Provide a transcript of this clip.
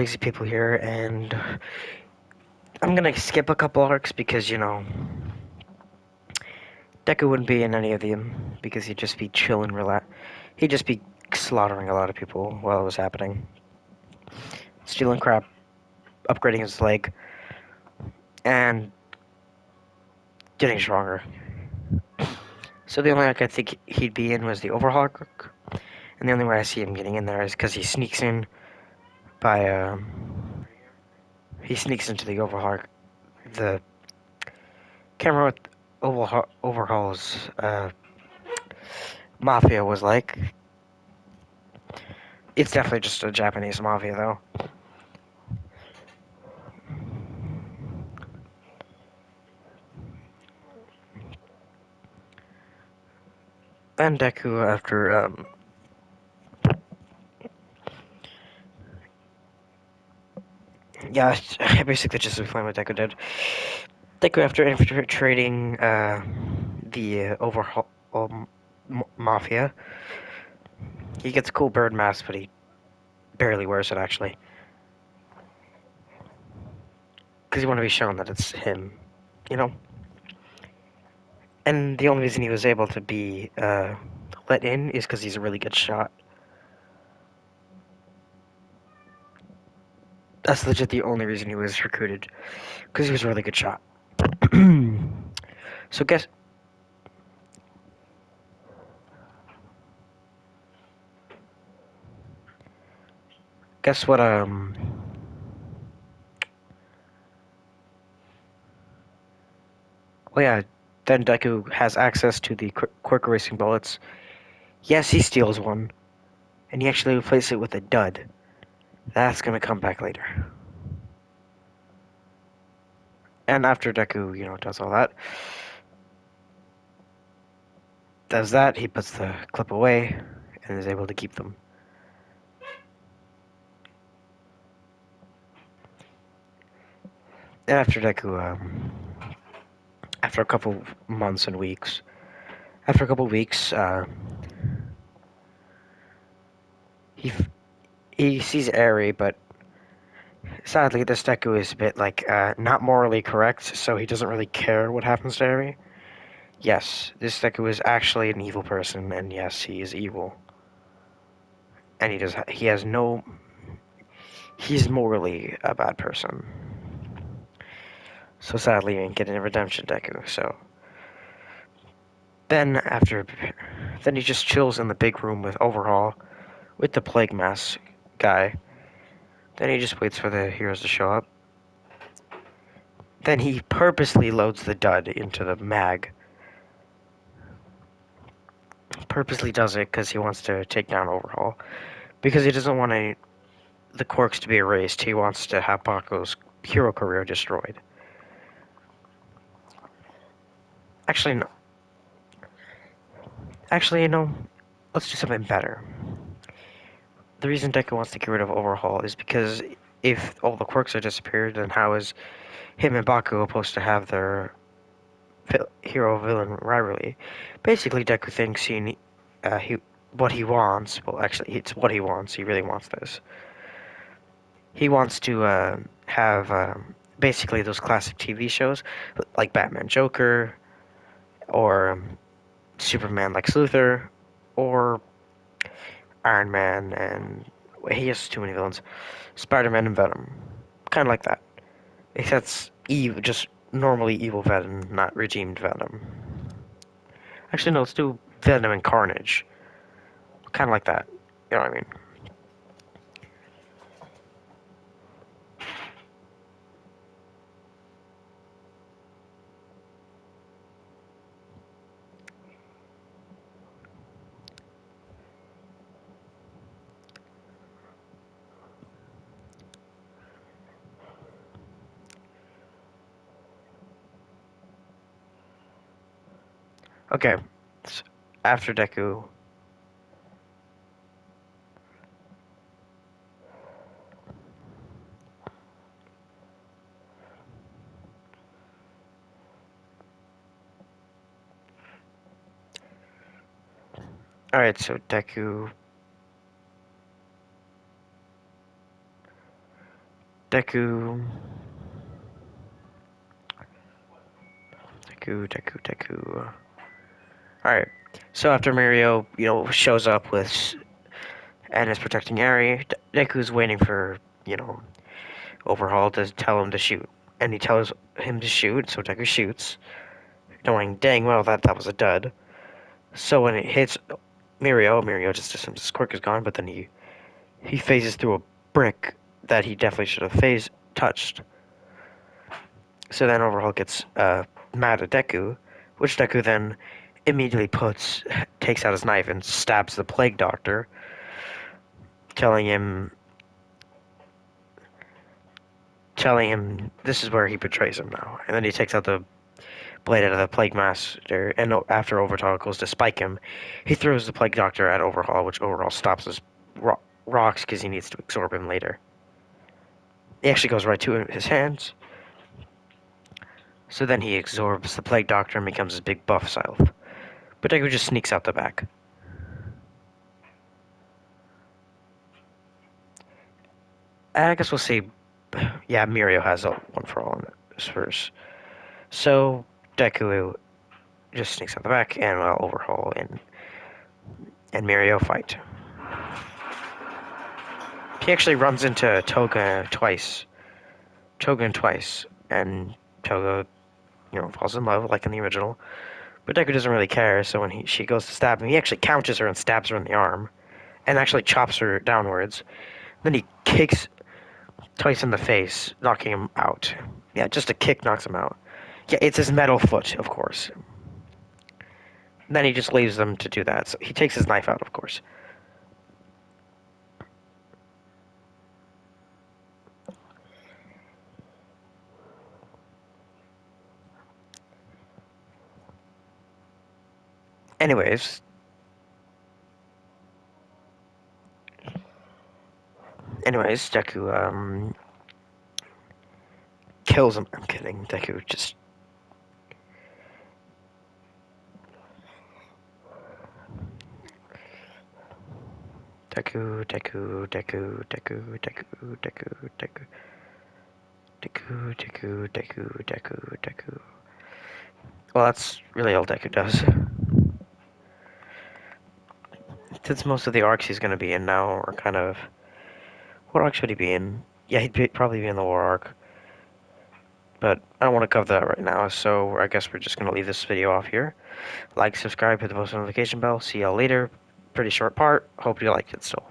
busy people here, and I'm gonna skip a couple arcs because, Deku wouldn't be in any of them because he'd just be chilling, He'd just be slaughtering a lot of people while it was happening. Stealing crap, upgrading his leg, and getting stronger. So the only arc I think he'd be in was the Overhaul arc, and the only way I see him getting in there is because he sneaks in by, he sneaks into the Overhaul, the camera with Overhaul's, mafia was like. It's definitely just a Japanese mafia, though. And Deku, after, yeah, basically just explain what Deku did. Deku, after infiltrating, the Overhaul mafia, he gets a cool bird mask, but he barely wears it, actually. Because he want to be shown that it's him, you know? And the only reason he was able to be, let in is because he's a really good shot. That's legit the only reason he was recruited. Because he was a really good shot. So guess what, well, yeah, then Deku has access to the quick erasing bullets. Yes, he steals one, and he actually replaces it with a dud. That's gonna come back later. And after Deku, does all that, he puts the clip away and is able to keep them. And after Deku, after a couple months and weeks, after a couple weeks, he he sees Eri, but sadly, this Deku is a bit like not morally correct, so he doesn't really care what happens to Eri. Yes, this Deku is actually an evil person, and yes, he is evil. And he has no, he's morally a bad person. So sadly, he ain't getting a redemption Deku, so. Then, then he just chills in the big room with Overhaul, with the Plague Mask guy. Then he just waits for the heroes to show up. Then he purposely loads the dud into the mag. Purposely does it because he wants to take down Overhaul. Because he doesn't want the quirks to be erased. He wants to have Baku's hero career destroyed. Actually, no. Actually, let's do something better. The reason Deku wants to get rid of Overhaul is because if all the quirks are disappeared, then how is him and Baku supposed to have their hero-villain rivalry? Basically, Deku thinks what he wants. Well, actually, it's what he wants. He really wants this. He wants to have basically those classic TV shows like Batman Joker or Superman Lex Luthor or Iron Man and he has too many villains. Spider-Man and Venom, kind of like that. Except Eve, just normally evil Venom, not redeemed Venom. Actually, no, let's do Venom and Carnage, kind of like that. You know what I mean? Okay, so after Deku. Alright, so Deku. Deku, Deku. Alright, so after Mirio, shows up with and is protecting Eri, Deku's waiting for, Overhaul to tell him to shoot. And he tells him to shoot, so Deku shoots, knowing dang well that was a dud. So when it hits Mirio just assumes his quirk is gone, but then he phases through a brick that he definitely should have touched. So then Overhaul gets mad at Deku, which Deku then immediately takes out his knife and stabs the Plague Doctor, telling him this is where he betrays him now. And then he takes out the blade out of the Plague Master, and after Overhaul goes to spike him, he throws the Plague Doctor at Overhaul, which Overhaul stops his rocks because he needs to absorb him later. He actually goes right to his hands. So then he absorbs the Plague Doctor and becomes his big buff self. But Deku just sneaks out the back. And I guess we'll see. Yeah, Mirio has a one for all in this verse. So Deku just sneaks out the back and Overhaul and Mirio fight. He actually runs into Toga twice, and Toga, falls in love like in the original. But Deku doesn't really care, so when she goes to stab him, he actually counters her and stabs her in the arm, and actually chops her downwards. Then he kicks twice in the face, knocking him out. Yeah, just a kick knocks him out. Yeah, it's his metal foot, of course. And then he just leaves them to do that. So he takes his knife out, of course. Anyways, Deku kills him. I'm kidding. Deku just Deku, Deku, Deku, Deku, Deku, Deku, Deku, Deku, Deku, Deku, Deku, Deku. Well, that's really all Deku does. Since most of the arcs he's going to be in now are kind of... What arc should he be in? Yeah, probably be in the war arc. But I don't want to cover that right now, so I guess we're just going to leave this video off here. Like, subscribe, hit the post notification bell. See y'all later. Pretty short part. Hope you liked it still.